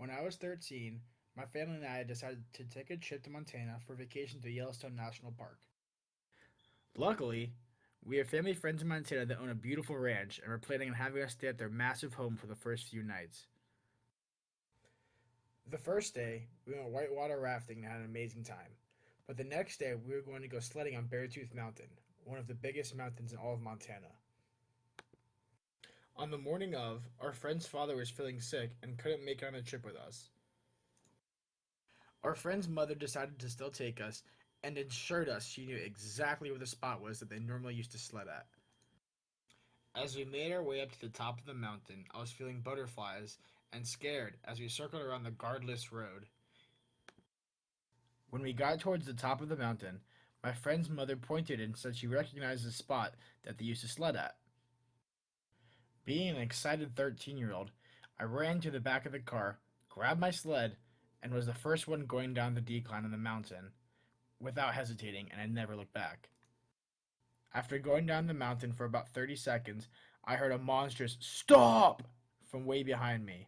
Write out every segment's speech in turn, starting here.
When I was 13, my family and I decided to take a trip to Montana for vacation to Yellowstone National Park. Luckily, we have family friends in Montana that own a beautiful ranch and were planning on having us stay at their massive home for the first few nights. The first day, we went whitewater rafting and had an amazing time. But the next day, we were going to go sledding on Beartooth Mountain, one of the biggest mountains in all of Montana. On the morning of, our friend's father was feeling sick and couldn't make it on the trip with us. Our friend's mother decided to still take us and assured us she knew exactly where the spot was that they normally used to sled at. As we made our way up to the top of the mountain, I was feeling butterflies and scared as we circled around the guardless road. When we got towards the top of the mountain, my friend's mother pointed and said she recognized the spot that they used to sled at. Being an excited 13-year-old, I ran to the back of the car, grabbed my sled, and was the first one going down the decline of the mountain without hesitating, and I never looked back. After going down the mountain for about 30 seconds, I heard a monstrous "Stop!" from way behind me.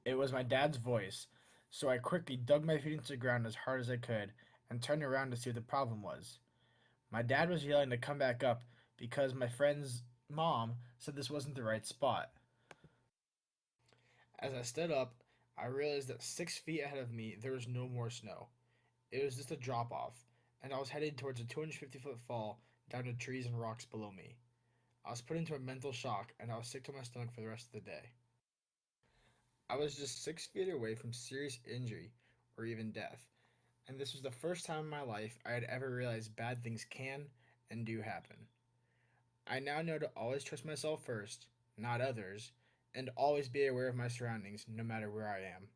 It was my dad's voice, so I quickly dug my feet into the ground as hard as I could and turned around to see what the problem was. My dad was yelling to come back up because my friend's mom said this wasn't the right spot. As I stood up, I realized that 6 feet ahead of me there was no more snow. It was just a drop off, and I was headed towards a 250-foot fall down to trees and rocks below me. I was put into a mental shock, and I was sick to my stomach for the rest of the day. I was just 6 feet away from serious injury or even death, and this was the first time in my life I had ever realized bad things can and do happen. I now know to always trust myself first, not others, and always be aware of my surroundings no matter where I am.